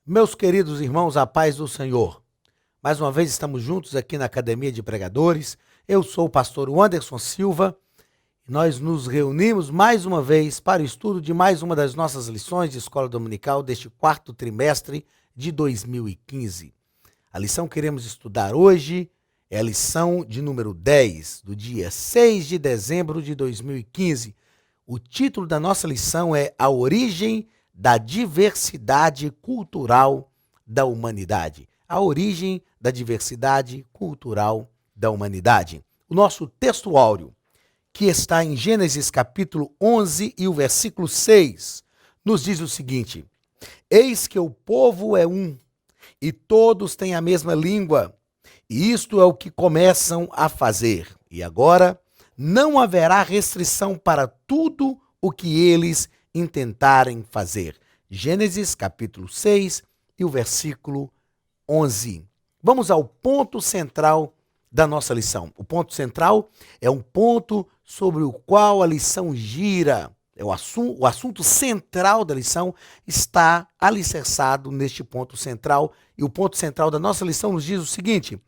Meus queridos irmãos, a paz do Senhor. Mais uma vez estamos juntos aqui na Academia de Pregadores. Eu sou o pastor Anderson Silva e nós nos reunimos mais uma vez para o estudo de mais uma das nossas lições de escola dominical deste quarto trimestre de 2015. A lição que queremos estudar hoje é a lição de número 10, do dia 6 de dezembro de 2015. O título da nossa lição é A Origem da Diversidade Cultural da Humanidade. A origem da diversidade cultural da humanidade. O nosso texto áureo, que está em Gênesis capítulo 11 e o versículo 6, nos diz o seguinte: Eis que o povo é um, e todos têm a mesma língua, e isto é o que começam a fazer. E agora não haverá restrição para tudo o que eles intentarem fazer. Gênesis capítulo 6 e o versículo 11. Vamos ao ponto central da nossa lição. O ponto central é um ponto sobre o qual a lição gira. O assunto central da lição está alicerçado neste ponto central. E o ponto central da nossa lição nos diz o seguinte: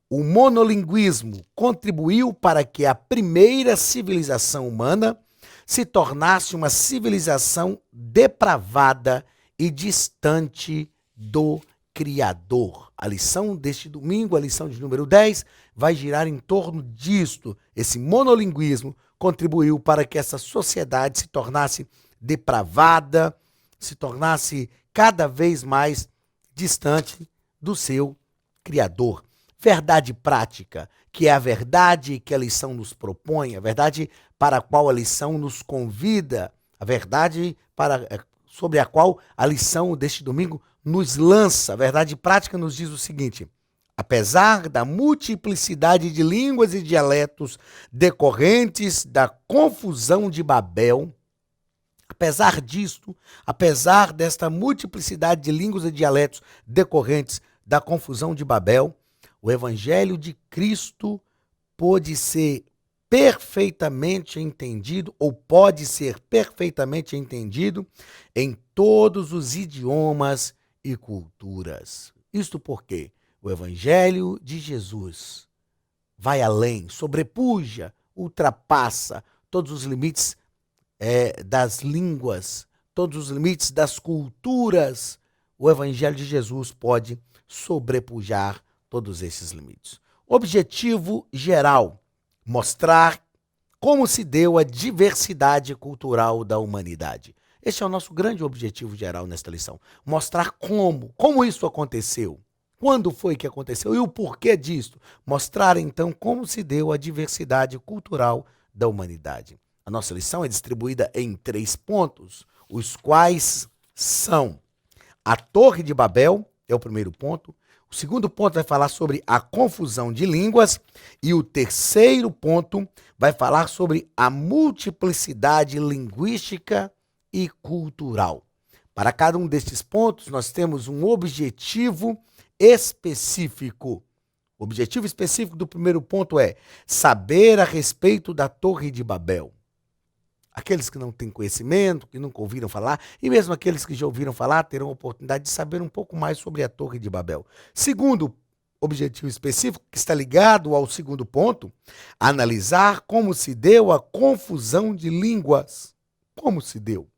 o monolinguismo contribuiu para que a primeira civilização humana se tornasse uma civilização depravada e distante do Criador. A lição deste domingo, a lição de número 10, vai girar em torno disto. Esse monolinguismo contribuiu para que essa sociedade se tornasse depravada, se tornasse cada vez mais distante do seu Criador. Verdade prática, que é a verdade que a lição nos propõe, a verdade para a qual a lição nos convida, a verdade sobre a qual a lição deste domingo nos lança. A verdade prática nos diz o seguinte: apesar da multiplicidade de línguas e dialetos decorrentes da confusão de Babel, apesar disto, apesar desta multiplicidade de línguas e dialetos decorrentes da confusão de Babel, o Evangelho de Cristo pode ser perfeitamente entendido, ou pode ser perfeitamente entendido em todos os idiomas e culturas. Isto porque o Evangelho de Jesus vai além, sobrepuja, ultrapassa todos os limites das línguas, todos os limites das culturas. O Evangelho de Jesus pode sobrepujar todos esses limites. Objetivo geral: mostrar como se deu a diversidade cultural da humanidade. Este é o nosso grande objetivo geral nesta lição. Mostrar como isso aconteceu, quando foi que aconteceu e o porquê disso. Mostrar, então, como se deu a diversidade cultural da humanidade. A nossa lição é distribuída em 3 pontos, os quais são: a Torre de Babel, é o primeiro ponto. O segundo ponto vai falar sobre a confusão de línguas e o terceiro ponto vai falar sobre a multiplicidade linguística e cultural. Para cada um destes pontos, nós temos um objetivo específico. O objetivo específico do primeiro ponto é saber a respeito da Torre de Babel. Aqueles que não têm conhecimento, que nunca ouviram falar, e mesmo aqueles que já ouviram falar, terão a oportunidade de saber um pouco mais sobre a Torre de Babel. Segundo objetivo específico, que está ligado ao segundo ponto, analisar como se deu a confusão de línguas. Como se deu?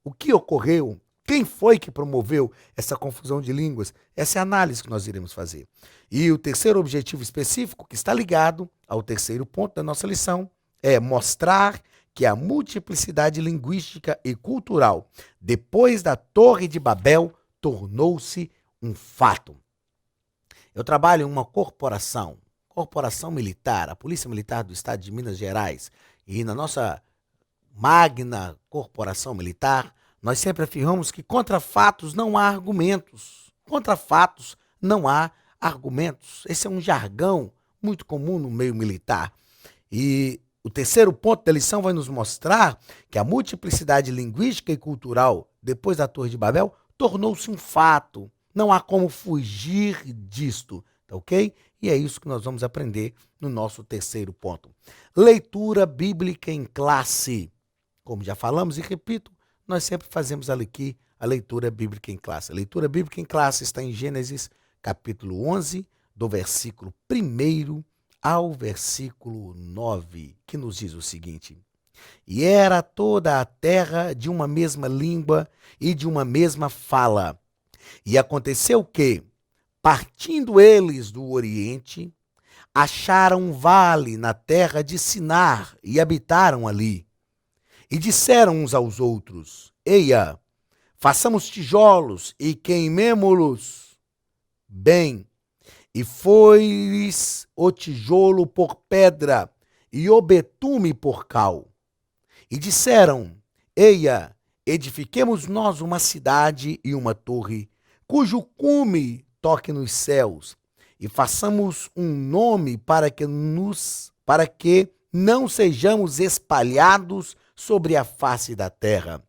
O que ocorreu? Quem foi que promoveu essa confusão de línguas? Essa é a análise que nós iremos fazer. E o terceiro objetivo específico, que está ligado ao terceiro ponto da nossa lição, é mostrar que a multiplicidade linguística e cultural, depois da Torre de Babel, tornou-se um fato. Eu trabalho em uma corporação militar, a Polícia Militar do Estado de Minas Gerais, e na nossa magna corporação militar, nós sempre afirmamos que contra fatos não há argumentos. Contra fatos não há argumentos. Esse é um jargão muito comum no meio militar. E o terceiro ponto da lição vai nos mostrar que a multiplicidade linguística e cultural, depois da Torre de Babel, tornou-se um fato. Não há como fugir disto, tá ok? E é isso que nós vamos aprender no nosso terceiro ponto. Leitura bíblica em classe. Como já falamos e repito, nós sempre fazemos aqui a leitura bíblica em classe. A leitura bíblica em classe está em Gênesis capítulo 11, do versículo 1 ao versículo 9, que nos diz o seguinte: E era toda a terra de uma mesma língua e de uma mesma fala. E aconteceu que, partindo eles do Oriente, acharam um vale na terra de Sinar e habitaram ali. E disseram uns aos outros: Eia, façamos tijolos e queimemo-los bem. E foi-lhes o tijolo por pedra e o betume por cal. E disseram: Eia, edifiquemos nós uma cidade e uma torre, cujo cume toque nos céus, e façamos um nome para que não sejamos espalhados sobre a face da terra.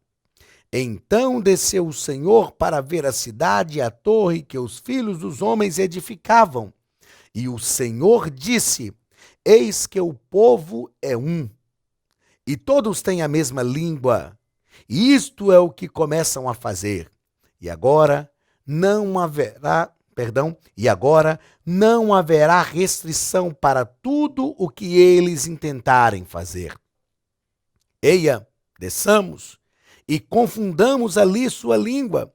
Então desceu o Senhor para ver a cidade e a torre que os filhos dos homens edificavam. E o Senhor disse: Eis que o povo é um, e todos têm a mesma língua, e isto é o que começam a fazer. E agora não haverá restrição para tudo o que eles intentarem fazer. Eia, desçamos e confundamos ali sua língua,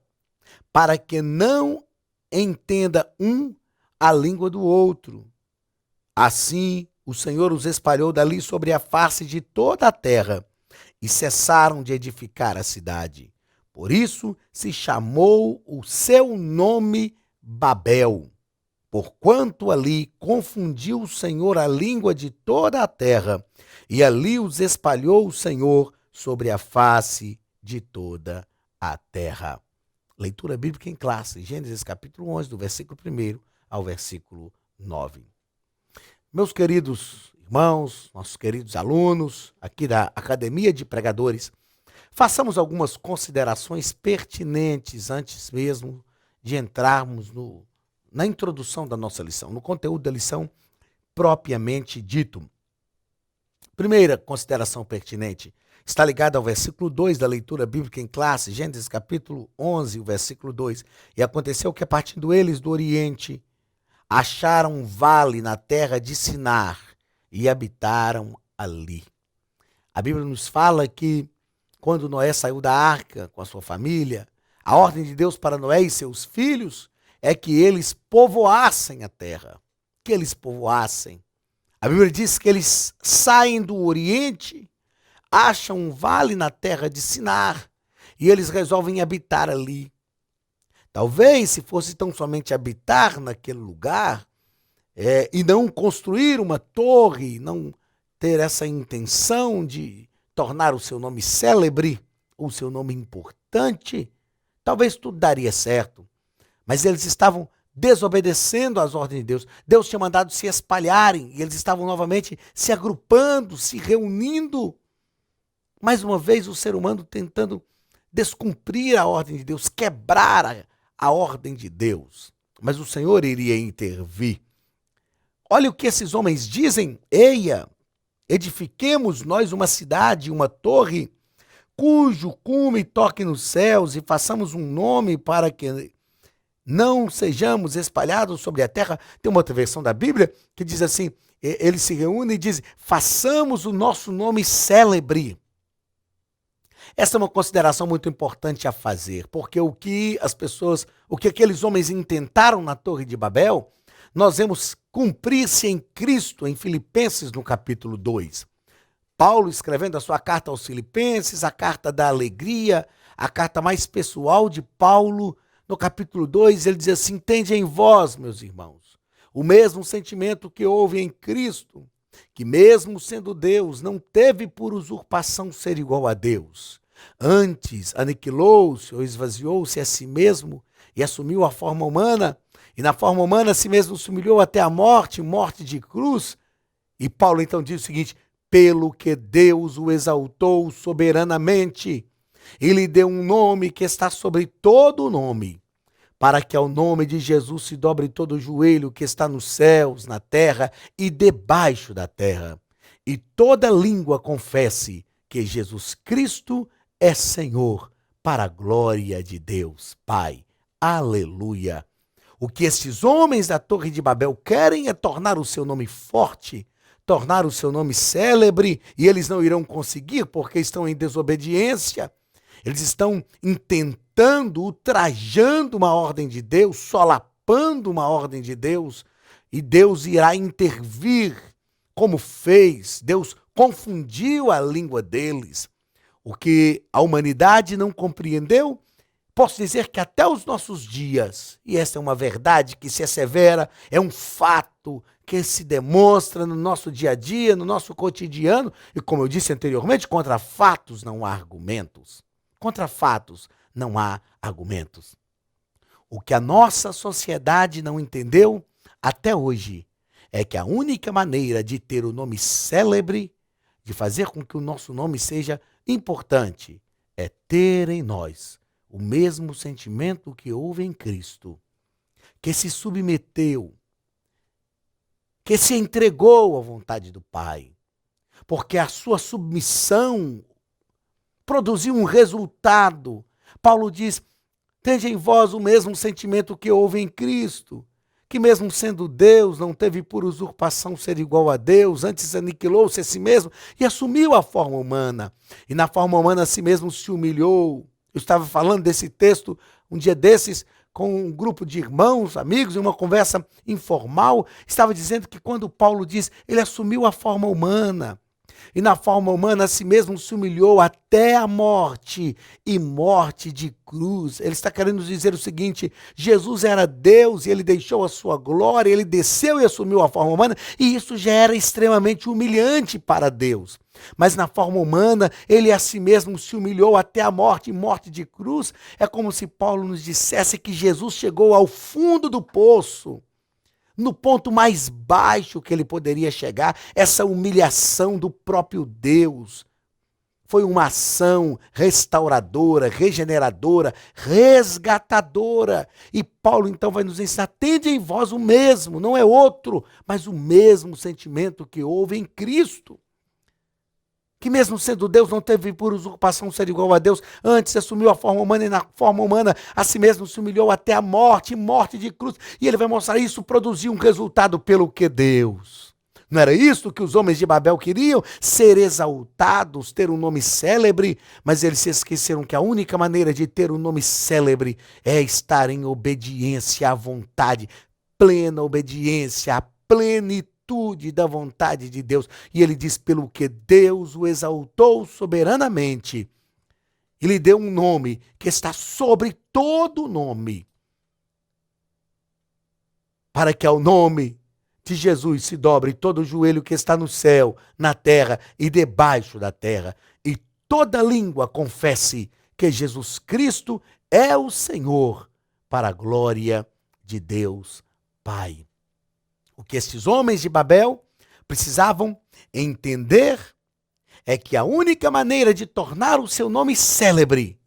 para que não entenda um a língua do outro. Assim, o Senhor os espalhou dali sobre a face de toda a terra, e cessaram de edificar a cidade. Por isso se chamou o seu nome Babel, porquanto ali confundiu o Senhor a língua de toda a terra, e ali os espalhou o Senhor sobre a face de toda a terra. Leitura bíblica em classe, Gênesis capítulo 11, do versículo 1 ao versículo 9. Meus queridos irmãos, nossos queridos alunos aqui da Academia de Pregadores, façamos algumas considerações pertinentes antes mesmo de entrarmos na introdução da nossa lição, no conteúdo da lição propriamente dito. Primeira consideração pertinente está ligada ao versículo 2 da leitura bíblica em classe, Gênesis capítulo 11, o versículo 2. E aconteceu que, partindo eles do Oriente, acharam um vale na terra de Sinar e habitaram ali. A Bíblia nos fala que, quando Noé saiu da arca com a sua família, a ordem de Deus para Noé e seus filhos é que eles povoassem a terra, que eles povoassem. A Bíblia diz que eles saem do Oriente, acham um vale na terra de Sinar e eles resolvem habitar ali. Talvez, se fosse tão somente habitar naquele lugar e não construir uma torre, não ter essa intenção de tornar o seu nome célebre, o seu nome importante, talvez tudo daria certo. Mas eles estavam desobedecendo às ordens de Deus. Deus tinha mandado se espalharem e eles estavam novamente se agrupando, se reunindo. Mais uma vez o ser humano tentando descumprir a ordem de Deus, quebrar a ordem de Deus. Mas o Senhor iria intervir. Olha o que esses homens dizem: Eia, edifiquemos nós uma cidade, uma torre, cujo cume toque nos céus, e façamos um nome para que não sejamos espalhados sobre a terra. Tem uma outra versão da Bíblia que diz assim, eles se reúnem e dizem: façamos o nosso nome célebre. Essa é uma consideração muito importante a fazer, porque o que aqueles homens intentaram na Torre de Babel, nós vemos cumprir-se em Cristo, em Filipenses, no capítulo 2. Paulo, escrevendo a sua carta aos Filipenses, a carta da alegria, a carta mais pessoal de Paulo, no capítulo 2, ele diz assim: tende em vós, meus irmãos, o mesmo sentimento que houve em Cristo, que mesmo sendo Deus, não teve por usurpação ser igual a Deus. Antes, aniquilou-se ou esvaziou-se a si mesmo e assumiu a forma humana, e na forma humana a si mesmo se humilhou até a morte, morte de cruz. E Paulo então diz o seguinte: pelo que Deus o exaltou soberanamente e lhe deu um nome que está sobre todo o nome, para que ao nome de Jesus se dobre todo o joelho que está nos céus, na terra e debaixo da terra, e toda língua confesse que Jesus Cristo é Senhor, para a glória de Deus, Pai. Aleluia. O que estes homens da Torre de Babel querem é tornar o seu nome forte, tornar o seu nome célebre, e eles não irão conseguir porque estão em desobediência. Eles estão intentando, ultrajando uma ordem de Deus, solapando uma ordem de Deus, e Deus irá intervir, como fez. Deus confundiu a língua deles. O que a humanidade não compreendeu, posso dizer que até os nossos dias, e essa é uma verdade que se assevera, é um fato que se demonstra no nosso dia a dia, no nosso cotidiano, e como eu disse anteriormente, contra fatos não há argumentos. Contra fatos não há argumentos. O que a nossa sociedade não entendeu até hoje é que a única maneira de ter o nome célebre, de fazer com que o nosso nome seja importante, é ter em nós o mesmo sentimento que houve em Cristo, que se submeteu, que se entregou à vontade do Pai, porque a sua submissão produziu um resultado. Paulo diz: tende em vós o mesmo sentimento que houve em Cristo, que mesmo sendo Deus, não teve por usurpação ser igual a Deus, antes aniquilou-se a si mesmo e assumiu a forma humana. E na forma humana a si mesmo se humilhou. Eu estava falando desse texto um dia desses com um grupo de irmãos, amigos, em uma conversa informal. Estava dizendo que quando Paulo diz, ele assumiu a forma humana. E na forma humana a si mesmo se humilhou até a morte, e morte de cruz. Ele está querendo nos dizer o seguinte: Jesus era Deus e ele deixou a sua glória, ele desceu e assumiu a forma humana, e isso já era extremamente humilhante para Deus. Mas na forma humana, ele a si mesmo se humilhou até a morte, e morte de cruz. É como se Paulo nos dissesse que Jesus chegou ao fundo do poço, no ponto mais baixo que ele poderia chegar. Essa humilhação do próprio Deus foi uma ação restauradora, regeneradora, resgatadora. E Paulo então vai nos ensinar: tende em vós o mesmo, não é outro, mas o mesmo sentimento que houve em Cristo, que mesmo sendo Deus, não teve por usurpação ser igual a Deus, antes assumiu a forma humana, e na forma humana a si mesmo se humilhou até a morte, morte de cruz. E ele vai mostrar: isso produziu um resultado pelo que Deus. Não era isso que os homens de Babel queriam? Ser exaltados, ter um nome célebre, mas eles se esqueceram que a única maneira de ter um nome célebre é estar em obediência à vontade, plena obediência, à plenitude da vontade de Deus. E ele diz: pelo que Deus o exaltou soberanamente e lhe deu um nome que está sobre todo nome, para que ao nome de Jesus se dobre todo o joelho que está no céu, na terra e debaixo da terra, e toda língua confesse que Jesus Cristo é o Senhor, para a glória de Deus Pai. O que estes homens de Babel precisavam entender é que a única maneira de tornar o seu nome célebre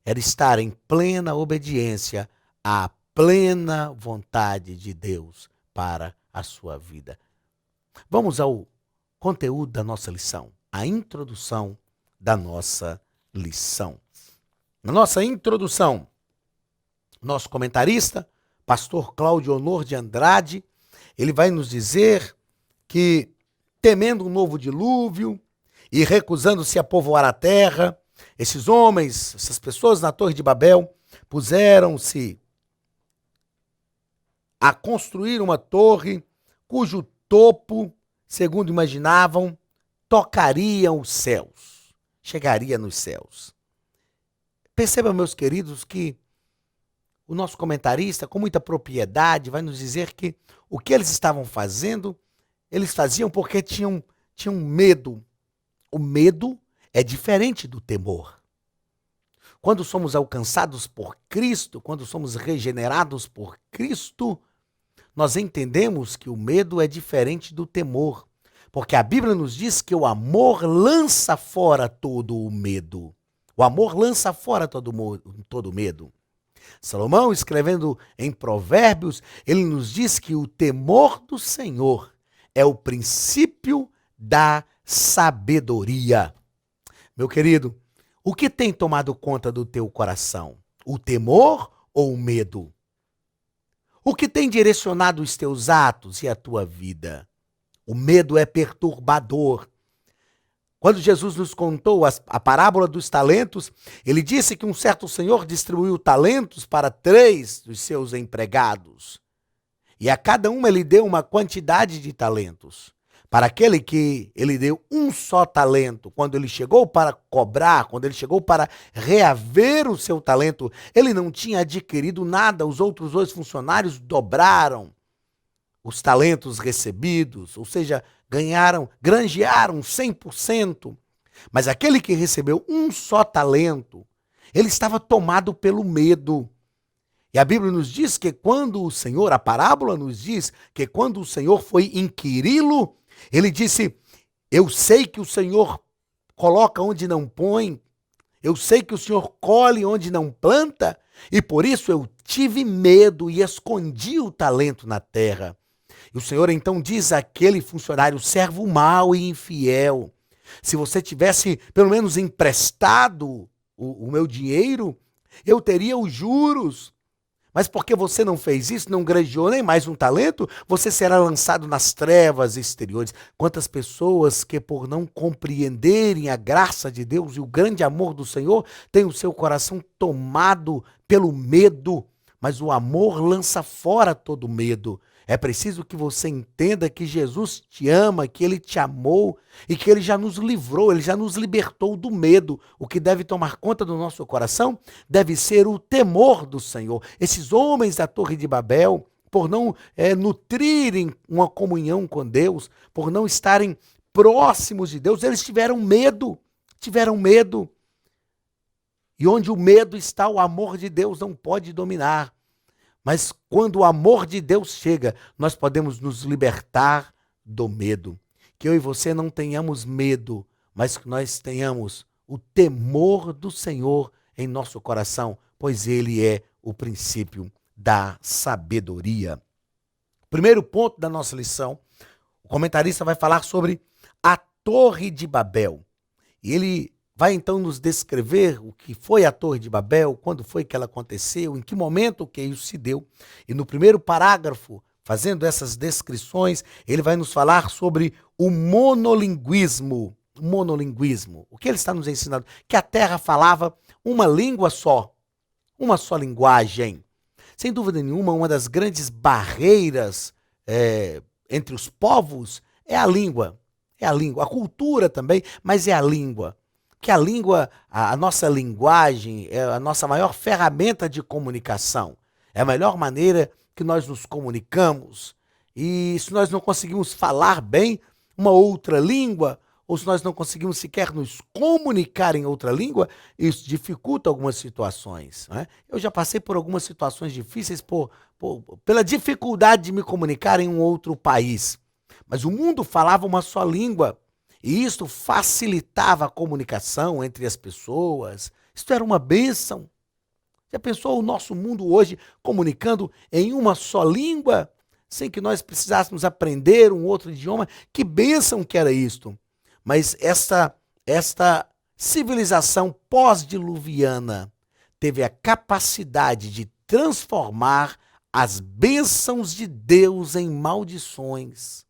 era estar em plena obediência à plena vontade de Deus para a sua vida. Vamos ao conteúdo da nossa lição, a introdução da nossa lição. Na nossa introdução, nosso comentarista, pastor Cláudio Honor de Andrade, ele vai nos dizer que, temendo um novo dilúvio e recusando-se a povoar a terra, esses homens, essas pessoas na Torre de Babel, puseram-se a construir uma torre cujo topo, segundo imaginavam, tocaria os céus, chegaria nos céus. Percebam, meus queridos, que o nosso comentarista, com muita propriedade, vai nos dizer que o que eles estavam fazendo, eles faziam porque tinham medo. O medo é diferente do temor. Quando somos alcançados por Cristo, quando somos regenerados por Cristo, nós entendemos que o medo é diferente do temor. Porque a Bíblia nos diz que o amor lança fora todo o medo. O amor lança fora todo o medo. Salomão, escrevendo em Provérbios, ele nos diz que o temor do Senhor é o princípio da sabedoria. Meu querido, O que tem tomado conta do teu coração? O temor ou o medo? O que tem direcionado os teus atos e a tua vida? O medo é perturbador. Quando Jesus nos contou a parábola dos talentos, ele disse que um certo senhor distribuiu talentos para 3 dos seus empregados. E a cada um ele deu uma quantidade de talentos. Para aquele que ele deu um só talento, quando ele chegou para cobrar, quando ele chegou para reaver o seu talento, ele não tinha adquirido nada. Os outros 2 funcionários dobraram os talentos recebidos, ou seja, granjearam 100%. Mas aquele que recebeu um só talento, ele estava tomado pelo medo. E a Bíblia nos diz que quando o Senhor, a parábola nos diz que quando o Senhor foi inquiri-lo, ele disse: eu sei que o Senhor coloca onde não põe, eu sei que o Senhor colhe onde não planta, e por isso eu tive medo e escondi o talento na terra. E o Senhor então diz àquele funcionário, servo mau e infiel, se você tivesse pelo menos emprestado o meu dinheiro, eu teria os juros. Mas porque você não fez isso, não granjeou nem mais um talento, você será lançado nas trevas exteriores. Quantas pessoas que por não compreenderem a graça de Deus e o grande amor do Senhor, têm o seu coração tomado pelo medo, mas o amor lança fora todo medo. É preciso que você entenda que Jesus te ama, que Ele te amou e que Ele já nos livrou, Ele já nos libertou do medo. O que deve tomar conta do nosso coração deve ser o temor do Senhor. Esses homens da Torre de Babel, por não nutrirem uma comunhão com Deus, por não estarem próximos de Deus, eles tiveram medo. E onde o medo está, o amor de Deus não pode dominar. Mas quando o amor de Deus chega, nós podemos nos libertar do medo. Que eu e você não tenhamos medo, mas que nós tenhamos o temor do Senhor em nosso coração, pois Ele é o princípio da sabedoria. Primeiro ponto da nossa lição, o comentarista vai falar sobre a Torre de Babel. E ele vai então nos descrever o que foi a Torre de Babel, quando foi que ela aconteceu, em que momento que isso se deu. E no primeiro parágrafo, fazendo essas descrições, ele vai nos falar sobre o monolinguismo. O que ele está nos ensinando? Que a terra falava uma língua só, uma só linguagem. Sem dúvida nenhuma, uma das grandes barreiras entre os povos é a língua. A cultura também, mas é a língua. Que a língua, a nossa linguagem é a nossa maior ferramenta de comunicação. É a melhor maneira que nós nos comunicamos. E se nós não conseguimos falar bem uma outra língua, ou se nós não conseguimos sequer nos comunicar em outra língua, isso dificulta algumas situações, né? Eu já passei por algumas situações difíceis pela dificuldade de me comunicar em um outro país. Mas o mundo falava uma só língua. E isso facilitava a comunicação entre as pessoas. Isso era uma bênção. Já pensou o nosso mundo hoje comunicando em uma só língua, sem que nós precisássemos aprender um outro idioma? Que bênção que era isto. Mas esta civilização pós-diluviana teve a capacidade de transformar as bênçãos de Deus em maldições.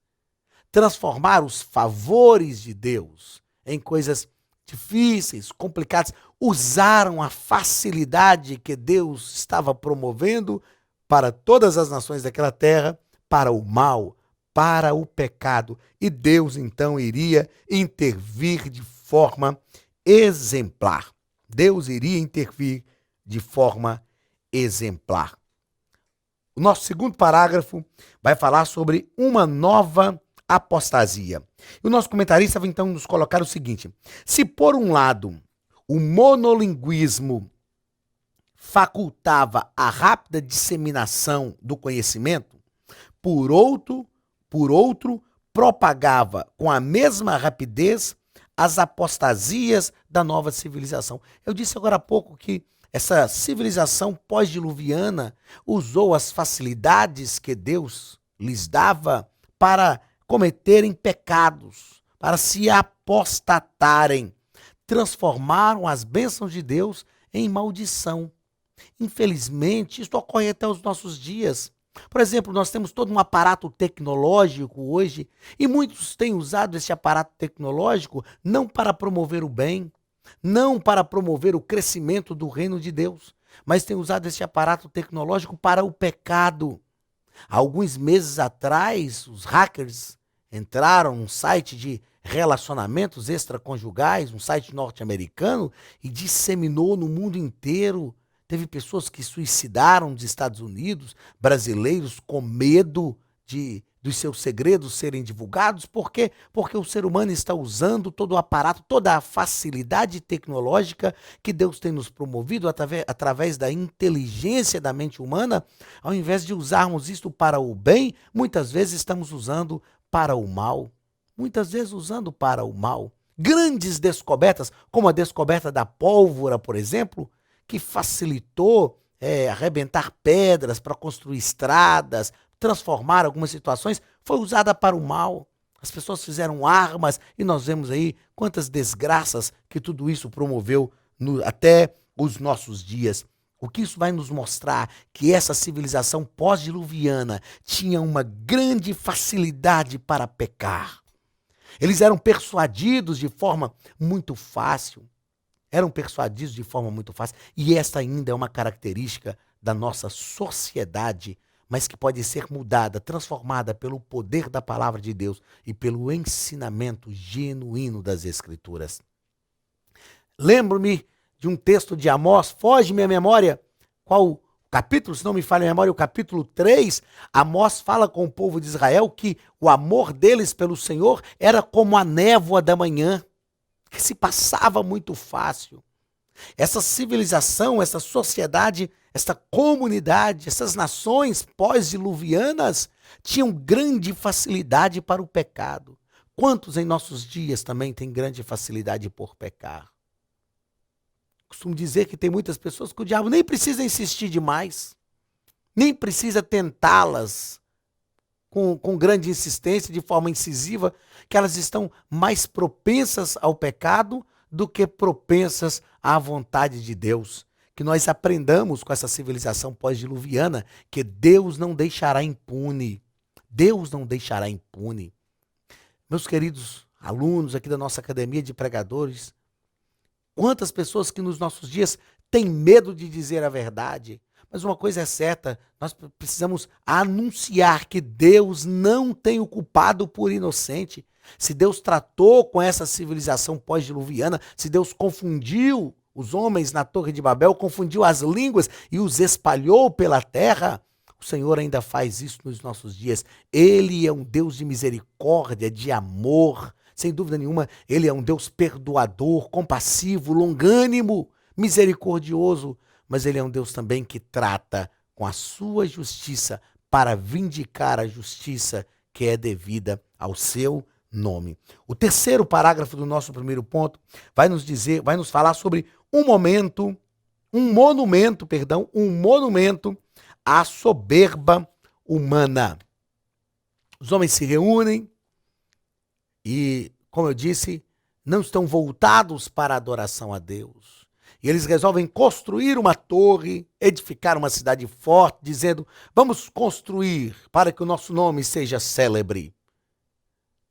Transformar os favores de Deus em coisas difíceis, complicadas. Usaram a facilidade que Deus estava promovendo para todas as nações daquela terra, para o mal, para o pecado. E Deus então iria intervir de forma exemplar. Deus iria intervir de forma exemplar. O nosso segundo parágrafo vai falar sobre uma nova apostasia. E o nosso comentarista vai então nos colocar o seguinte: se por um lado o monolinguismo facultava a rápida disseminação do conhecimento, por outro propagava com a mesma rapidez as apostasias da nova civilização. Eu disse agora há pouco que essa civilização pós-diluviana usou as facilidades que Deus lhes dava para cometerem pecados, para se apostatarem. transformaram as bênçãos de Deus em maldição. Infelizmente, isso ocorre até os nossos dias. Por exemplo, nós temos todo um aparato tecnológico hoje e muitos têm usado esse aparato tecnológico não para promover o bem, não para promover o crescimento do reino de Deus, mas têm usado esse aparato tecnológico para o pecado. Há alguns meses atrás, os hackers entraram num site de relacionamentos extraconjugais, um site norte-americano, e disseminou no mundo inteiro. Teve pessoas que suicidaram nos Estados Unidos, brasileiros com medo dos seus segredos serem divulgados. Por quê? Porque o ser humano está usando todo o aparato, toda a facilidade tecnológica que Deus tem nos promovido através da inteligência da mente humana. Ao invés de usarmos isto para o bem, muitas vezes estamos usando para o mal. Muitas vezes usando para o mal. Grandes descobertas, como a descoberta da pólvora, por exemplo, que facilitou arrebentar pedras para construir estradas, transformar algumas situações, foi usada para o mal. As pessoas fizeram armas e nós vemos aí quantas desgraças que tudo isso promoveu até os nossos dias. O que isso vai nos mostrar? Que essa civilização pós-diluviana tinha uma grande facilidade para pecar. Eles eram persuadidos de forma muito fácil. E esta ainda é uma característica da nossa sociedade, mas que pode ser mudada, transformada pelo poder da palavra de Deus e pelo ensinamento genuíno das Escrituras. Lembro-me de um texto de Amós, foge-me a memória, qual capítulo, se não me falha a memória, o capítulo 3, Amós fala com o povo de Israel que o amor deles pelo Senhor era como a névoa da manhã, que se passava muito fácil. Essa civilização, essa sociedade, essa comunidade, essas nações pós-diluvianas tinham grande facilidade para o pecado. Quantos em nossos dias também têm grande facilidade por pecar? Costumo dizer que tem muitas pessoas que o diabo nem precisa insistir demais, nem precisa tentá-las com grande insistência, de forma incisiva, que elas estão mais propensas ao pecado do que propensas à vontade de Deus. Que nós aprendamos com essa civilização pós-diluviana que Deus não deixará impune. Deus não deixará impune. Meus queridos alunos aqui da nossa Academia de Pregadores, quantas pessoas que nos nossos dias têm medo de dizer a verdade. Mas uma coisa é certa, nós precisamos anunciar que Deus não tem o culpado por inocente. Se Deus tratou com essa civilização pós-diluviana, se Deus confundiu os homens na Torre de Babel, confundiu as línguas e os espalhou pela terra, o Senhor ainda faz isso nos nossos dias. Ele é um Deus de misericórdia, de amor. Sem dúvida nenhuma, Ele é um Deus perdoador, compassivo, longânimo, misericordioso. Mas Ele é um Deus também que trata com a sua justiça para vindicar a justiça que é devida ao seu nome. O terceiro parágrafo do nosso primeiro ponto vai nos falar sobre um monumento à soberba humana. Os homens se reúnem e, como eu disse, não estão voltados para a adoração a Deus. E eles resolvem construir uma torre, edificar uma cidade forte, dizendo, vamos construir para que o nosso nome seja célebre.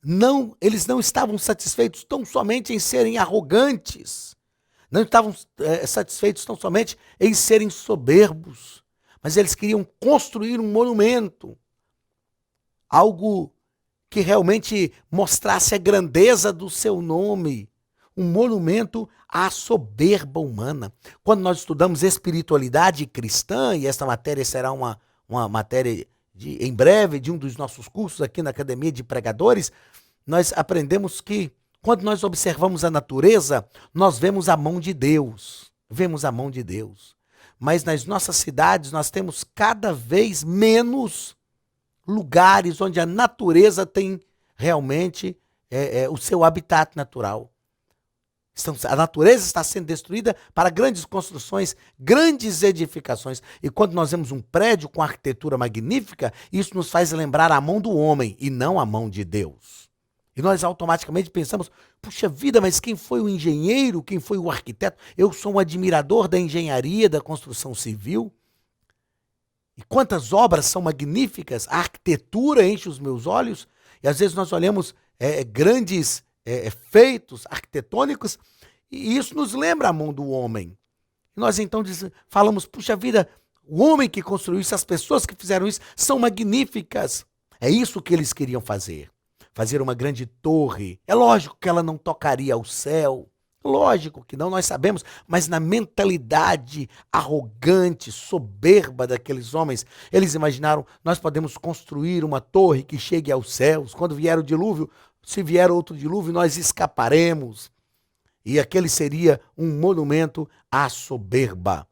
Não, eles não estavam satisfeitos tão somente em serem arrogantes, não estavam satisfeitos tão somente em serem soberbos, mas eles queriam construir um monumento, algo que realmente mostrasse a grandeza do seu nome, um monumento à soberba humana. Quando nós estudamos espiritualidade cristã, e esta matéria será uma matéria em breve de um dos nossos cursos aqui na Academia de Pregadores, nós aprendemos que quando nós observamos a natureza, nós vemos a mão de Deus. Mas nas nossas cidades nós temos cada vez menos lugares onde a natureza tem realmente o seu habitat natural. A natureza está sendo destruída para grandes construções, grandes edificações. E quando nós vemos um prédio com arquitetura magnífica, isso nos faz lembrar a mão do homem e não a mão de Deus. E nós automaticamente pensamos, puxa vida, mas quem foi o engenheiro, quem foi o arquiteto? Eu sou um admirador da engenharia, da construção civil. E quantas obras são magníficas, a arquitetura enche os meus olhos. E às vezes nós olhamos grandes feitos arquitetônicos e isso nos lembra a mão do homem. E nós então falamos, puxa vida, o homem que construiu isso, as pessoas que fizeram isso são magníficas. É isso que eles queriam fazer. Fazer uma grande torre. É lógico que ela não tocaria ao céu. Lógico que não, nós sabemos, mas na mentalidade arrogante, soberba daqueles homens, eles imaginaram, nós podemos construir uma torre que chegue aos céus. Quando vier o dilúvio, se vier outro dilúvio, nós escaparemos. E aquele seria um monumento à soberba.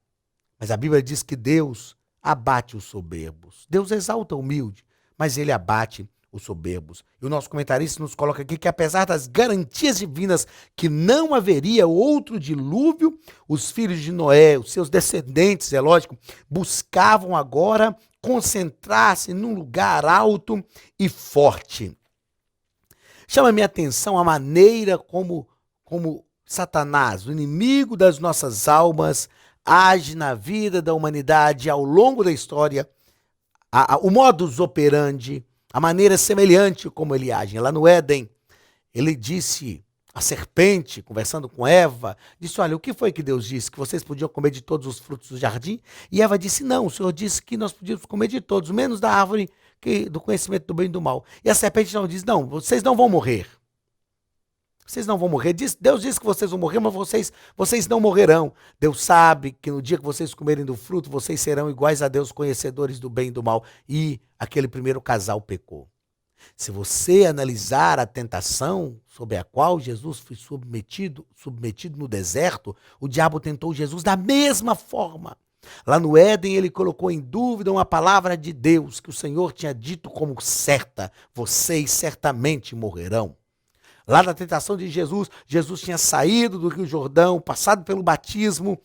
Mas a Bíblia diz que Deus abate os soberbos. Deus exalta o humilde, mas ele abate os soberbos. E o nosso comentarista nos coloca aqui que apesar das garantias divinas que não haveria outro dilúvio, os filhos de Noé, os seus descendentes, é lógico, buscavam agora concentrar-se num lugar alto e forte. Chama minha atenção a maneira como Satanás, o inimigo das nossas almas, age na vida da humanidade ao longo da história, o modus operandi, a maneira semelhante como ele age. Lá no Éden, ele disse, a serpente, conversando com Eva, disse, olha, o que foi que Deus disse? Que vocês podiam comer de todos os frutos do jardim? E Eva disse, não, o Senhor disse que nós podíamos comer de todos, menos da árvore do conhecimento do bem e do mal. E a serpente não diz, não, vocês não vão morrer. Vocês não vão morrer. Deus disse que vocês vão morrer, mas vocês não morrerão. Deus sabe que no dia que vocês comerem do fruto, vocês serão iguais a Deus, conhecedores do bem e do mal. E aquele primeiro casal pecou. Se você analisar a tentação sobre a qual Jesus foi submetido no deserto, o diabo tentou Jesus da mesma forma. Lá no Éden, ele colocou em dúvida uma palavra de Deus que o Senhor tinha dito como certa: vocês certamente morrerão. Lá na tentação de Jesus, Jesus tinha saído do Rio Jordão, passado pelo batismo,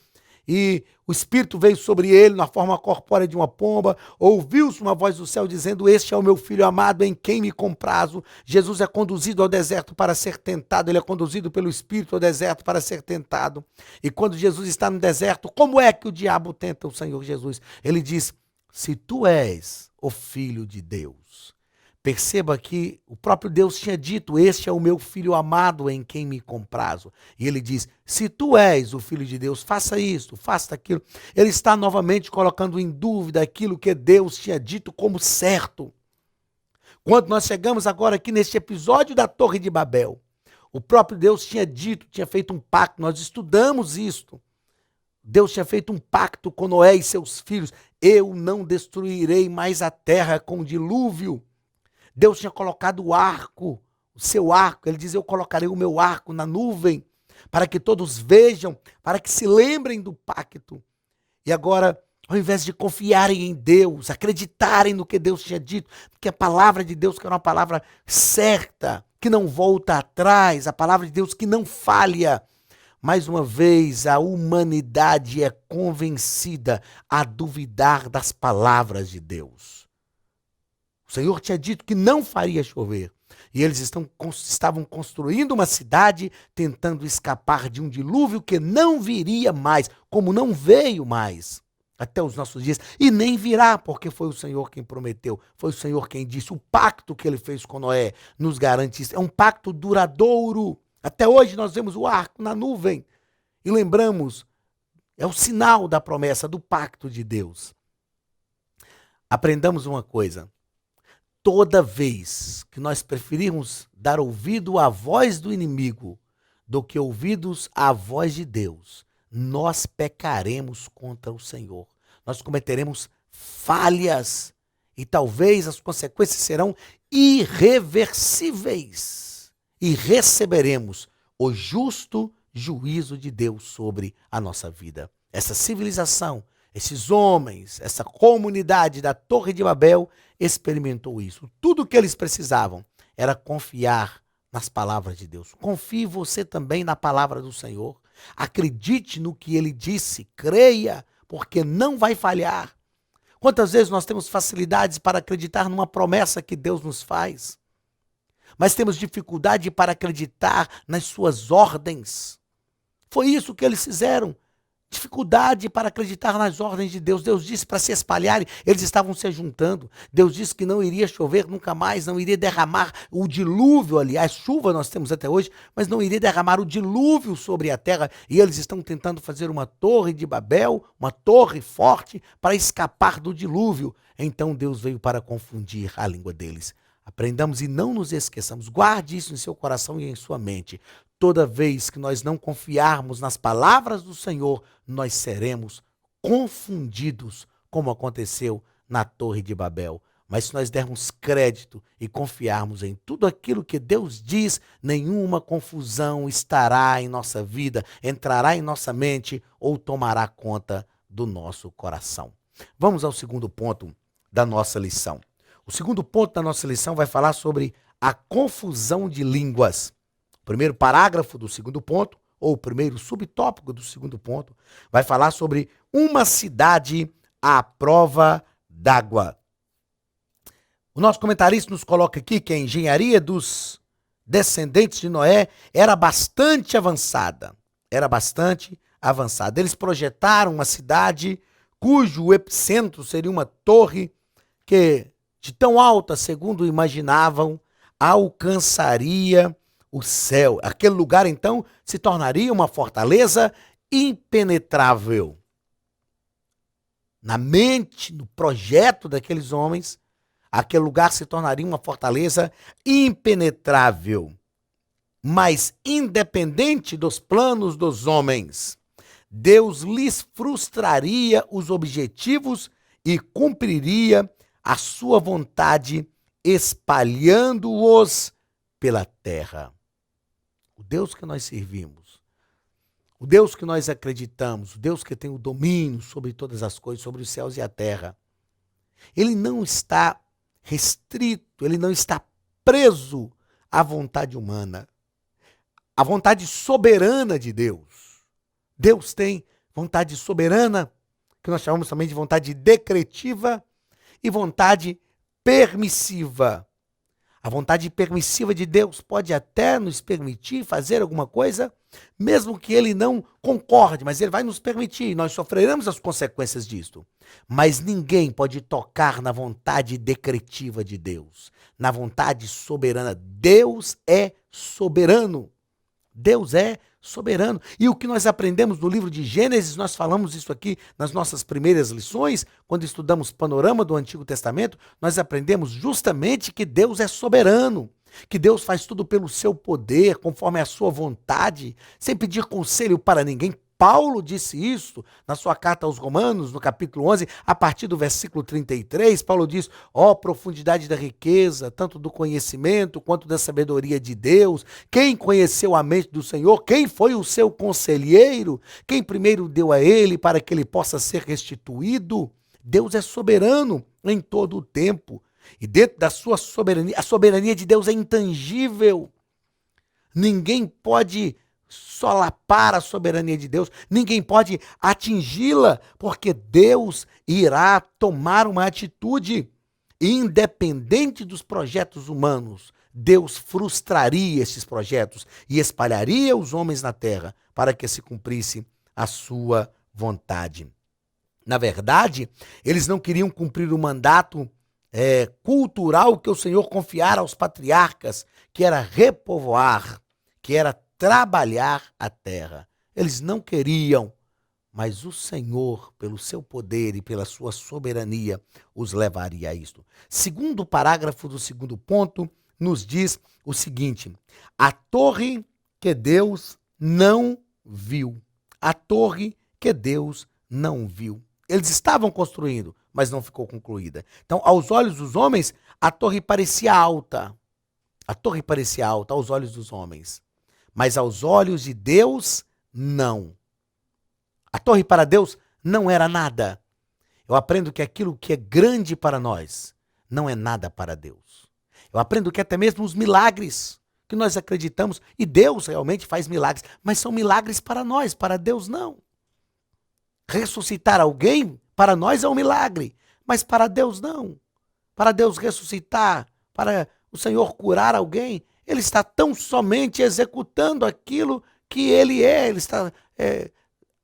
e o Espírito veio sobre ele na forma corpórea de uma pomba. Ouviu-se uma voz do céu dizendo: este é o meu Filho amado em quem me comprazo. Jesus é conduzido ao deserto para ser tentado, ele é conduzido pelo Espírito ao deserto para ser tentado. E quando Jesus está no deserto, como é que o diabo tenta o Senhor Jesus? Ele diz: se tu és o Filho de Deus. Perceba que o próprio Deus tinha dito: este é o meu Filho amado em quem me comprazo. E ele diz: se tu és o Filho de Deus, faça isto, faça aquilo. Ele está novamente colocando em dúvida aquilo que Deus tinha dito como certo. Quando nós chegamos agora aqui neste episódio da Torre de Babel, o próprio Deus tinha dito, tinha feito um pacto, nós estudamos isto. Deus tinha feito um pacto com Noé e seus filhos: eu não destruirei mais a terra com dilúvio. Deus tinha colocado o arco, o seu arco. Ele diz: eu colocarei o meu arco na nuvem, para que todos vejam, para que se lembrem do pacto. E agora, ao invés de confiarem em Deus, acreditarem no que Deus tinha dito, que a palavra de Deus, que era uma palavra certa, que não volta atrás, a palavra de Deus que não falha, mais uma vez a humanidade é convencida a duvidar das palavras de Deus. O Senhor tinha dito que não faria chover. E eles estavam construindo uma cidade, tentando escapar de um dilúvio que não viria mais, como não veio mais até os nossos dias. E nem virá, porque foi o Senhor quem prometeu, foi o Senhor quem disse. O pacto que ele fez com Noé nos garante isso. É um pacto duradouro. Até hoje nós vemos o arco na nuvem. E lembramos, é o sinal da promessa, do pacto de Deus. Aprendamos uma coisa. Toda vez que nós preferirmos dar ouvido à voz do inimigo do que ouvidos à voz de Deus, nós pecaremos contra o Senhor. Nós cometeremos falhas e talvez as consequências serão irreversíveis. E receberemos o justo juízo de Deus sobre a nossa vida. Essa civilização, esses homens, essa comunidade da Torre de Babel experimentou isso. Tudo o que eles precisavam era confiar nas palavras de Deus. Confie você também na palavra do Senhor. Acredite no que ele disse, creia, porque não vai falhar. Quantas vezes nós temos facilidades para acreditar numa promessa que Deus nos faz? mas temos dificuldade para acreditar nas suas ordens. Foi isso que eles fizeram. Dificuldade para acreditar nas ordens de Deus. Deus disse para se espalharem, eles estavam se juntando. Deus disse que não iria chover nunca mais, não iria derramar o dilúvio, aliás, chuva nós temos até hoje, mas não iria derramar o dilúvio sobre a terra. E eles estão tentando fazer uma torre de Babel, uma torre forte para escapar do dilúvio. Então Deus veio para confundir a língua deles. Aprendamos e não nos esqueçamos. Guarde isso em seu coração e em sua mente. Toda vez que nós não confiarmos nas palavras do Senhor, nós seremos confundidos, como aconteceu na Torre de Babel. Mas se nós dermos crédito e confiarmos em tudo aquilo que Deus diz, nenhuma confusão estará em nossa vida, entrará em nossa mente ou tomará conta do nosso coração. Vamos ao segundo ponto da nossa lição. O segundo ponto da nossa lição vai falar sobre a confusão de línguas. O primeiro parágrafo do segundo ponto, ou o primeiro subtópico do segundo ponto, vai falar sobre uma cidade à prova d'água. O nosso comentarista nos coloca aqui que a engenharia dos descendentes de Noé era bastante avançada. Eles projetaram uma cidade cujo epicentro seria uma torre que, de tão alta, segundo imaginavam, alcançaria o céu. Aquele lugar, então, se tornaria uma fortaleza impenetrável. Na mente, no projeto daqueles homens, aquele lugar se tornaria uma fortaleza impenetrável. Mas independente dos planos dos homens, Deus lhes frustraria os objetivos e cumpriria a sua vontade, espalhando-os pela terra. O Deus que nós servimos, o Deus que nós acreditamos, o Deus que tem o domínio sobre todas as coisas, sobre os céus e a terra, ele não está restrito, ele não está preso à vontade humana, à vontade soberana de Deus. Deus tem vontade soberana, que nós chamamos também de vontade decretiva, e vontade permissiva. A vontade permissiva de Deus pode até nos permitir fazer alguma coisa, mesmo que ele não concorde, mas ele vai nos permitir, nós sofreremos as consequências disto. Mas ninguém pode tocar na vontade decretiva de Deus, na vontade soberana. Deus é soberano. Deus é soberano. E o que nós aprendemos no livro de Gênesis, nós falamos isso aqui nas nossas primeiras lições, quando estudamos Panorama do Antigo Testamento, nós aprendemos justamente que Deus é soberano, que Deus faz tudo pelo seu poder, conforme a sua vontade, sem pedir conselho para ninguém. Paulo disse isso na sua carta aos Romanos, no capítulo 11, a partir do versículo 33, Paulo diz: ó, profundidade da riqueza, tanto do conhecimento quanto da sabedoria de Deus, quem conheceu a mente do Senhor, quem foi o seu conselheiro, quem primeiro deu a ele para que ele possa ser restituído? Deus é soberano em todo o tempo, e dentro da sua soberania, a soberania de Deus é intangível, ninguém pode solapar a soberania de Deus, ninguém pode atingi-la, porque Deus irá tomar uma atitude independente dos projetos humanos. Deus frustraria esses projetos e espalharia os homens na terra para que se cumprisse a sua vontade. Na verdade, eles não queriam cumprir o mandato cultural que o Senhor confiara aos patriarcas, que era repovoar, que era trabalhar a terra. Eles não queriam, mas o Senhor, pelo seu poder e pela sua soberania, os levaria a isto. Segundo parágrafo do segundo ponto, nos diz o seguinte: a torre que Deus não viu. A torre que Deus não viu. Eles estavam construindo, mas não ficou concluída. Então, aos olhos dos homens, a torre parecia alta. A torre parecia alta aos olhos dos homens. Mas aos olhos de Deus, não. A torre para Deus não era nada. Eu aprendo que aquilo que é grande para nós não é nada para Deus. Eu aprendo que até mesmo os milagres que nós acreditamos, e Deus realmente faz milagres, mas são milagres para nós, para Deus não. Ressuscitar alguém, para nós é um milagre, mas para Deus não. Para Deus ressuscitar, para o Senhor curar alguém, ele está tão somente executando aquilo que ele é, ele está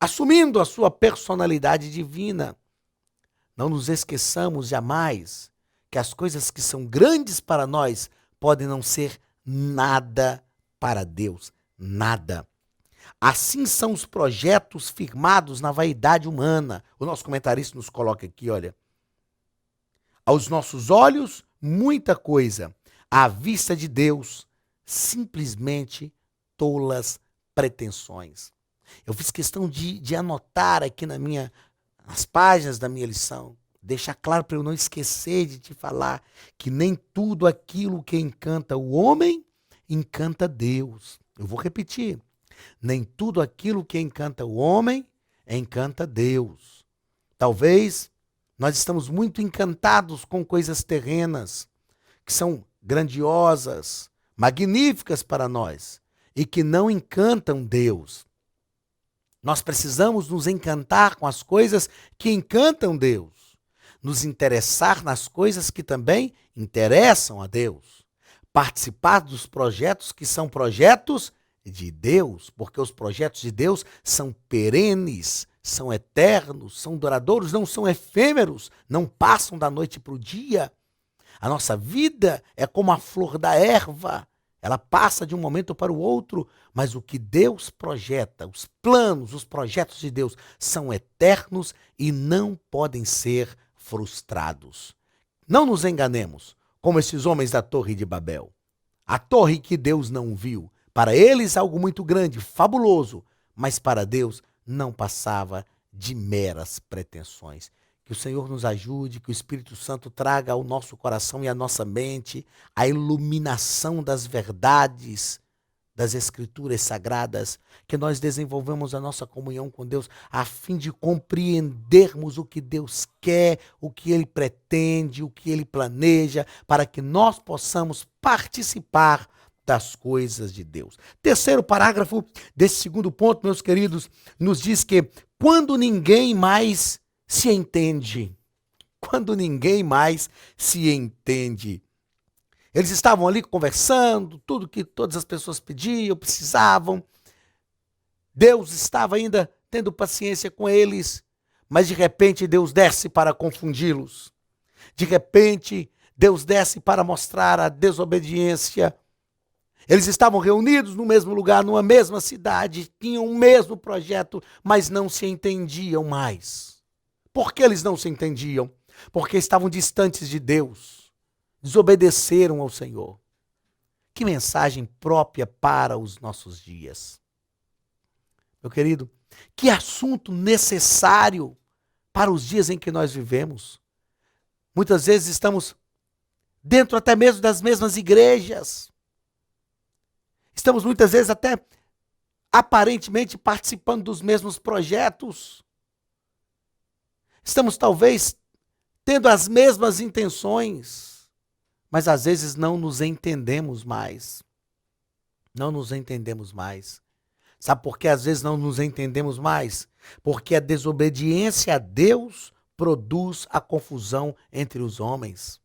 assumindo a sua personalidade divina. Não nos esqueçamos jamais que as coisas que são grandes para nós podem não ser nada para Deus, nada. Assim são os projetos firmados na vaidade humana. O nosso comentarista nos coloca aqui, olha. Aos nossos olhos, muita coisa. À vista de Deus, simplesmente tolas pretensões. Eu fiz questão de anotar aqui nas páginas da minha lição, deixar claro para eu não esquecer de te falar que nem tudo aquilo que encanta o homem encanta Deus. Eu vou repetir. Nem tudo aquilo que encanta o homem encanta Deus. Talvez nós estamos muito encantados com coisas terrenas, que são grandiosas, magníficas para nós, e que não encantam Deus. Nós precisamos nos encantar com as coisas que encantam Deus, nos interessar nas coisas que também interessam a Deus, participar dos projetos que são projetos de Deus, porque os projetos de Deus são perenes, são eternos, são duradouros, não são efêmeros, não passam da noite para o dia. A nossa vida é como a flor da erva, ela passa de um momento para o outro, mas o que Deus projeta, os planos, os projetos de Deus são eternos e não podem ser frustrados. Não nos enganemos, como esses homens da Torre de Babel. A torre que Deus não viu, para eles algo muito grande, fabuloso, mas para Deus não passava de meras pretensões. Que o Senhor nos ajude, que o Espírito Santo traga ao nosso coração e à nossa mente a iluminação das verdades das Escrituras Sagradas, que nós desenvolvemos a nossa comunhão com Deus a fim de compreendermos o que Deus quer, o que Ele pretende, o que Ele planeja, para que nós possamos participar das coisas de Deus. Terceiro parágrafo desse segundo ponto, meus queridos, nos diz que quando ninguém mais se entende, eles estavam ali conversando, tudo que todas as pessoas pediam, precisavam. Deus estava ainda tendo paciência com eles, mas de repente Deus desce para confundi-los. De repente Deus desce para mostrar a desobediência. Eles estavam reunidos no mesmo lugar, numa mesma cidade, tinham o mesmo projeto, mas não se entendiam mais. Por que eles não se entendiam? Porque estavam distantes de Deus, desobedeceram ao Senhor. Que mensagem própria para os nossos dias. Meu querido, que assunto necessário para os dias em que nós vivemos. Muitas vezes estamos dentro até mesmo das mesmas igrejas. Estamos muitas vezes até aparentemente participando dos mesmos projetos. Estamos talvez tendo as mesmas intenções, mas às vezes não nos entendemos mais. Não nos entendemos mais. Sabe por que às vezes não nos entendemos mais? Porque a desobediência a Deus produz a confusão entre os homens.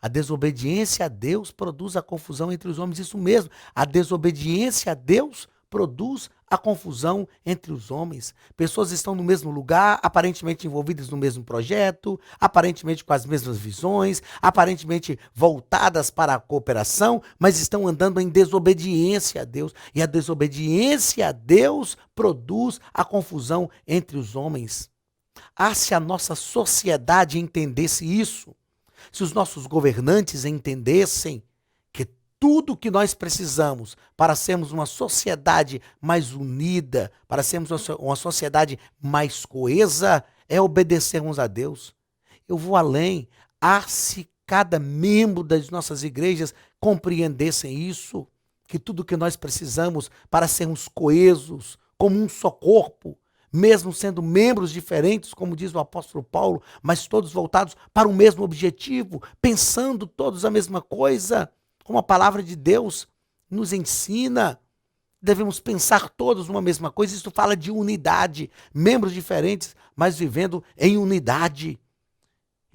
A desobediência a Deus produz a confusão entre os homens. Isso mesmo, a desobediência a Deus produz a confusão entre os homens. Pessoas estão no mesmo lugar, aparentemente envolvidas no mesmo projeto, aparentemente com as mesmas visões, aparentemente voltadas para a cooperação, mas estão andando em desobediência a Deus. E a desobediência a Deus produz a confusão entre os homens. Se a nossa sociedade entendesse isso, se os nossos governantes entendessem que tudo que nós precisamos para sermos uma sociedade mais unida, para sermos uma sociedade mais coesa, é obedecermos a Deus. Eu vou além. Se cada membro das nossas igrejas compreendessem isso, que tudo que nós precisamos para sermos coesos, como um só corpo, mesmo sendo membros diferentes, como diz o apóstolo Paulo, mas todos voltados para o mesmo objetivo, pensando todos a mesma coisa, como a palavra de Deus nos ensina. Devemos pensar todos uma mesma coisa. Isso fala de unidade, membros diferentes, mas vivendo em unidade.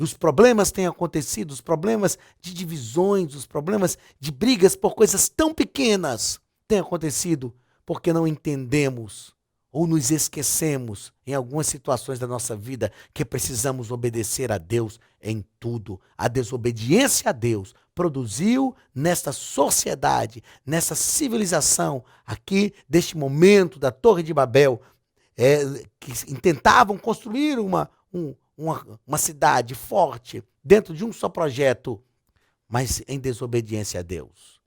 os problemas têm acontecido, os problemas de divisões, os problemas de brigas por coisas tão pequenas têm acontecido porque não entendemos ou nos esquecemos em algumas situações da nossa vida que precisamos obedecer a Deus em tudo. A desobediência a Deus produziu nesta sociedade, nessa civilização aqui deste momento da Torre de Babel, que tentavam construir uma cidade forte dentro de um só projeto, mas em desobediência a Deus.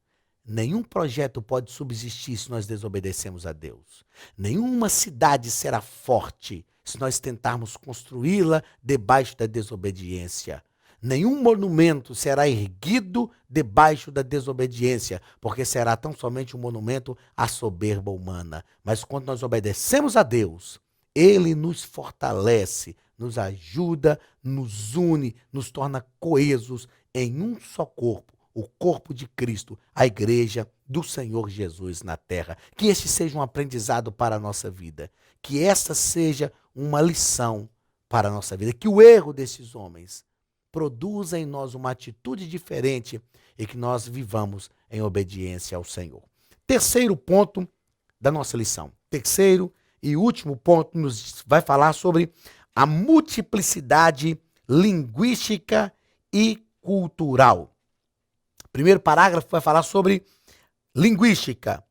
Nenhum projeto pode subsistir se nós desobedecemos a Deus. Nenhuma cidade será forte se nós tentarmos construí-la debaixo da desobediência. Nenhum monumento será erguido debaixo da desobediência, porque será tão somente um monumento à soberba humana. Mas quando nós obedecemos a Deus, Ele nos fortalece, nos ajuda, nos une, nos torna coesos em um só corpo, o corpo de Cristo, a igreja do Senhor Jesus na terra. Que este seja um aprendizado para a nossa vida, que esta seja uma lição para a nossa vida, que o erro desses homens produza em nós uma atitude diferente e que nós vivamos em obediência ao Senhor. Terceiro ponto da nossa lição. Terceiro e último ponto nos vai falar sobre a multiplicidade linguística e cultural. Primeiro parágrafo vai falar sobre linguística,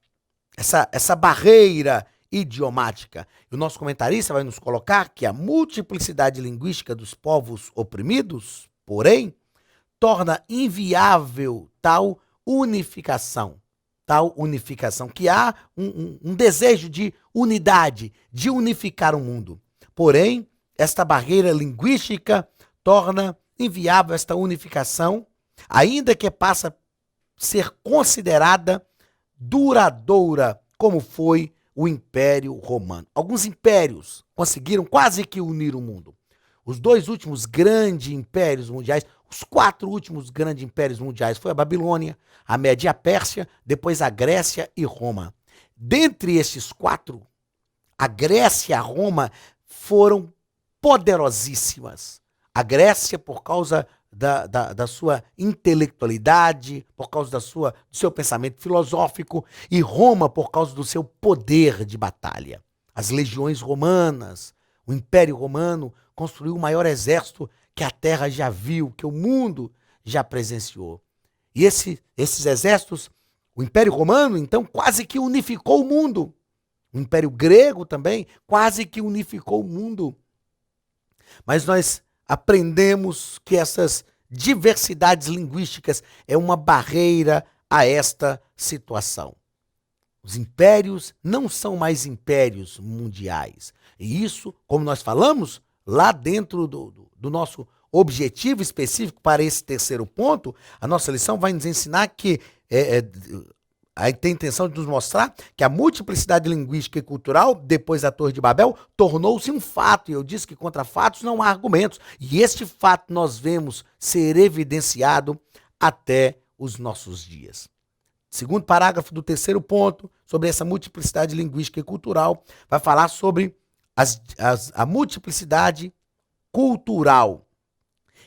essa barreira idiomática. E o nosso comentarista vai nos colocar que a multiplicidade linguística dos povos oprimidos, porém, torna inviável tal unificação, que há um desejo de unidade, de unificar o mundo. Porém, esta barreira linguística torna inviável esta unificação, ainda que passa a ser considerada duradoura, como foi o Império Romano. Alguns impérios conseguiram quase que unir o mundo. Os dois últimos grandes impérios mundiais, os 4 últimos grandes impérios mundiais, foi a Babilônia, a Média-Pérsia, depois a Grécia e Roma. Dentre estes 4, a Grécia e a Roma foram poderosíssimas. A Grécia, por causa da sua intelectualidade, por causa do seu pensamento filosófico, e Roma por causa do seu poder de batalha. As legiões romanas, o Império Romano construiu o maior exército que a Terra já viu, que o mundo já presenciou. E esses exércitos, o Império Romano, então, quase que unificou o mundo. O Império Grego também quase que unificou o mundo. Mas nós aprendemos que essas diversidades linguísticas é uma barreira a esta situação. Os impérios não são mais impérios mundiais. E isso, como nós falamos, lá dentro do nosso objetivo específico para esse terceiro ponto, a nossa lição vai nos ensinar que tem a intenção de nos mostrar que a multiplicidade linguística e cultural, depois da Torre de Babel, tornou-se um fato. E eu disse que contra fatos não há argumentos. E este fato nós vemos ser evidenciado até os nossos dias. Segundo parágrafo do terceiro ponto, sobre essa multiplicidade linguística e cultural, vai falar sobre a multiplicidade cultural.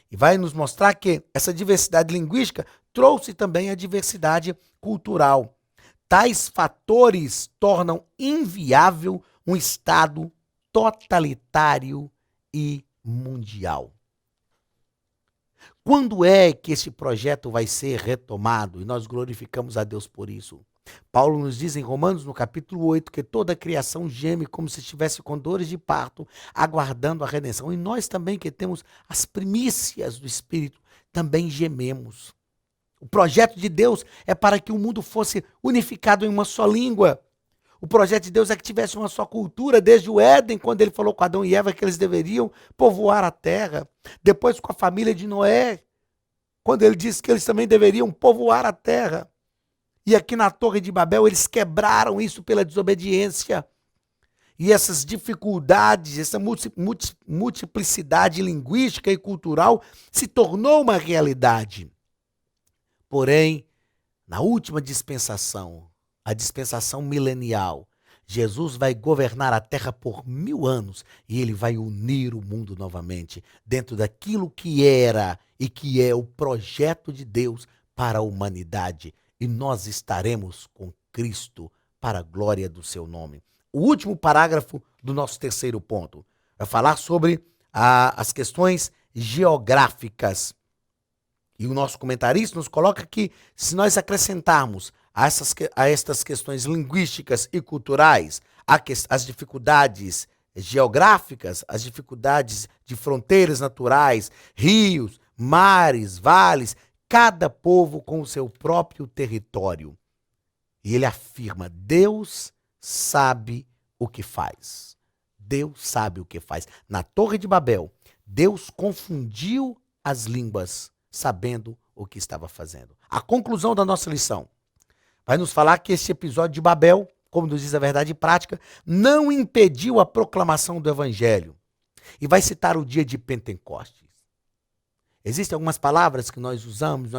E vai nos mostrar que essa diversidade linguística trouxe também a diversidade cultural. Tais fatores tornam inviável um Estado totalitário e mundial. Quando é que esse projeto vai ser retomado? E nós glorificamos a Deus por isso. Paulo nos diz em Romanos, no capítulo 8, que toda a criação geme como se estivesse com dores de parto, aguardando a redenção. E nós também, que temos as primícias do Espírito, também gememos. O projeto de Deus é para que o mundo fosse unificado em uma só língua. O projeto de Deus é que tivesse uma só cultura, desde o Éden, quando ele falou com Adão e Eva que eles deveriam povoar a terra. Depois com a família de Noé, quando ele disse que eles também deveriam povoar a terra. E aqui na Torre de Babel eles quebraram isso pela desobediência. E essas dificuldades, essa multiplicidade linguística e cultural se tornou uma realidade. Porém, na última dispensação, a dispensação milenial, Jesus vai governar a terra por 1000 anos e ele vai unir o mundo novamente dentro daquilo que era e que é o projeto de Deus para a humanidade. E nós estaremos com Cristo para a glória do seu nome. O último parágrafo do nosso terceiro ponto vai falar sobre as questões geográficas. E o nosso comentarista nos coloca que se nós acrescentarmos a estas questões linguísticas e culturais as dificuldades geográficas, as dificuldades de fronteiras naturais, rios, mares, vales, cada povo com o seu próprio território. E ele afirma: Deus sabe o que faz. Deus sabe o que faz. Na Torre de Babel, Deus confundiu as línguas, sabendo o que estava fazendo. A conclusão da nossa lição vai nos falar que esse episódio de Babel, como nos diz a verdade prática, não impediu a proclamação do evangelho. E vai citar o dia de Pentecostes. Existem algumas palavras que nós usamos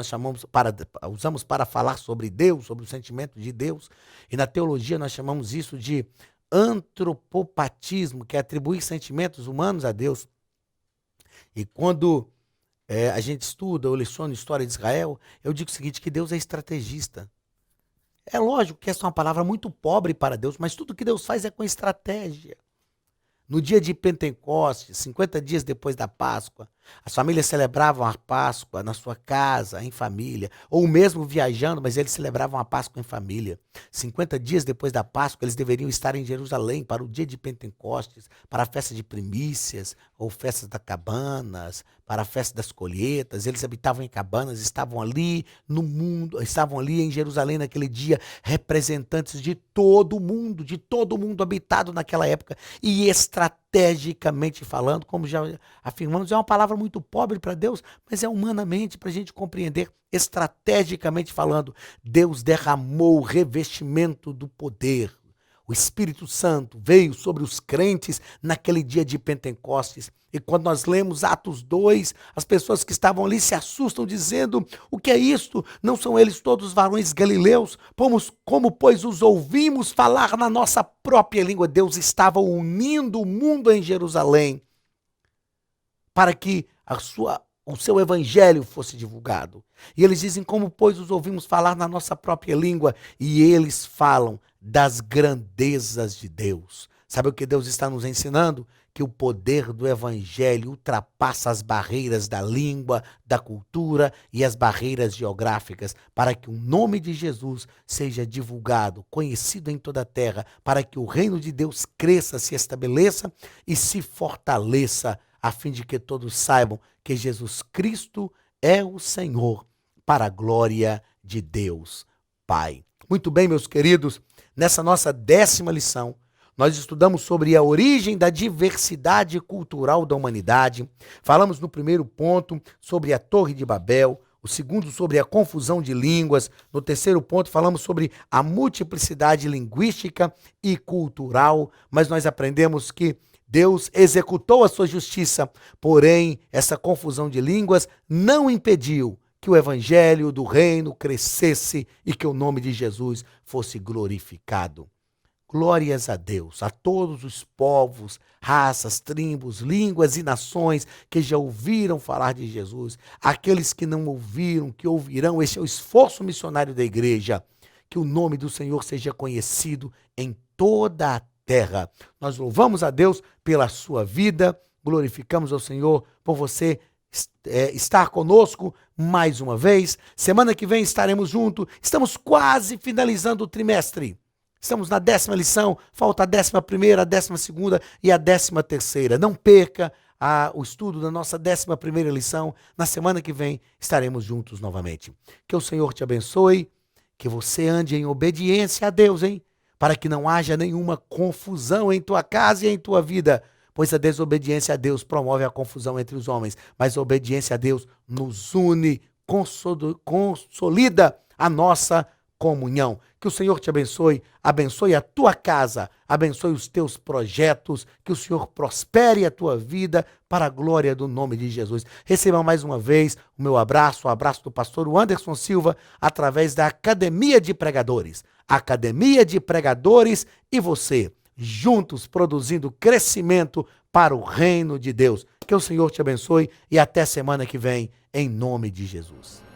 para falar sobre Deus, sobre o sentimento de Deus. E na teologia nós chamamos isso de antropopatismo, que é atribuir sentimentos humanos a Deus. E quando a gente estuda ou leciona a história de Israel, eu digo o seguinte, que Deus é estrategista. É lógico que essa é uma palavra muito pobre para Deus, mas tudo que Deus faz é com estratégia. No dia de Pentecostes, 50 dias depois da Páscoa, as famílias celebravam a Páscoa na sua casa, em família, ou mesmo viajando, mas eles celebravam a Páscoa em família. 50 dias depois da Páscoa, eles deveriam estar em Jerusalém para o dia de Pentecostes, para a festa de primícias, ou festa das cabanas, para a festa das colheitas. Eles habitavam em cabanas, estavam ali no mundo, estavam ali em Jerusalém naquele dia, representantes de todo mundo habitado naquela época, e estrategicamente falando, como já afirmamos, é uma palavra muito pobre para Deus, mas é humanamente para a gente compreender. Estrategicamente falando, Deus derramou o revestimento do poder. O Espírito Santo veio sobre os crentes naquele dia de Pentecostes. E quando nós lemos Atos 2, as pessoas que estavam ali se assustam dizendo: o que é isto? Não são eles todos varões galileus? Como pois os ouvimos falar na nossa própria língua? Deus estava unindo o mundo em Jerusalém para que o seu evangelho fosse divulgado. E eles dizem: como pois os ouvimos falar na nossa própria língua? E eles falam das grandezas de Deus. Sabe o que Deus está nos ensinando? Que o poder do evangelho ultrapassa as barreiras da língua, da cultura e as barreiras geográficas, para que o nome de Jesus seja divulgado, conhecido em toda a terra, para que o reino de Deus cresça, se estabeleça e se fortaleça, a fim de que todos saibam que Jesus Cristo é o Senhor, para a glória de Deus Pai. Muito bem, meus queridos, nessa nossa 10ª lição, nós estudamos sobre a origem da diversidade cultural da humanidade. Falamos no primeiro ponto sobre a Torre de Babel, o segundo sobre a confusão de línguas, no terceiro ponto falamos sobre a multiplicidade linguística e cultural, mas nós aprendemos que Deus executou a sua justiça, porém essa confusão de línguas não impediu que o evangelho do reino crescesse e que o nome de Jesus fosse glorificado. Glórias a Deus, a todos os povos, raças, tribos, línguas e nações que já ouviram falar de Jesus, aqueles que não ouviram, que ouvirão. Esse é o esforço missionário da igreja, que o nome do Senhor seja conhecido em toda a terra. Nós louvamos a Deus pela sua vida, glorificamos ao Senhor por você estar conosco mais uma vez. Semana que vem estaremos juntos, estamos quase finalizando o trimestre. Estamos na 10ª lição, falta a 11ª, a 12ª e a 13ª. Não perca o estudo da nossa 11ª lição. Na semana que vem estaremos juntos novamente. Que o Senhor te abençoe, que você ande em obediência a Deus, para que não haja nenhuma confusão em tua casa e em tua vida, pois a desobediência a Deus promove a confusão entre os homens, mas a obediência a Deus nos une, consolida a nossa comunhão. Que o Senhor te abençoe, abençoe a tua casa, abençoe os teus projetos, que o Senhor prospere a tua vida para a glória do nome de Jesus. Receba mais uma vez o meu abraço, o abraço do pastor Anderson Silva, através da Academia de Pregadores. Academia de Pregadores e você, juntos produzindo crescimento para o reino de Deus. Que o Senhor te abençoe e até semana que vem, em nome de Jesus.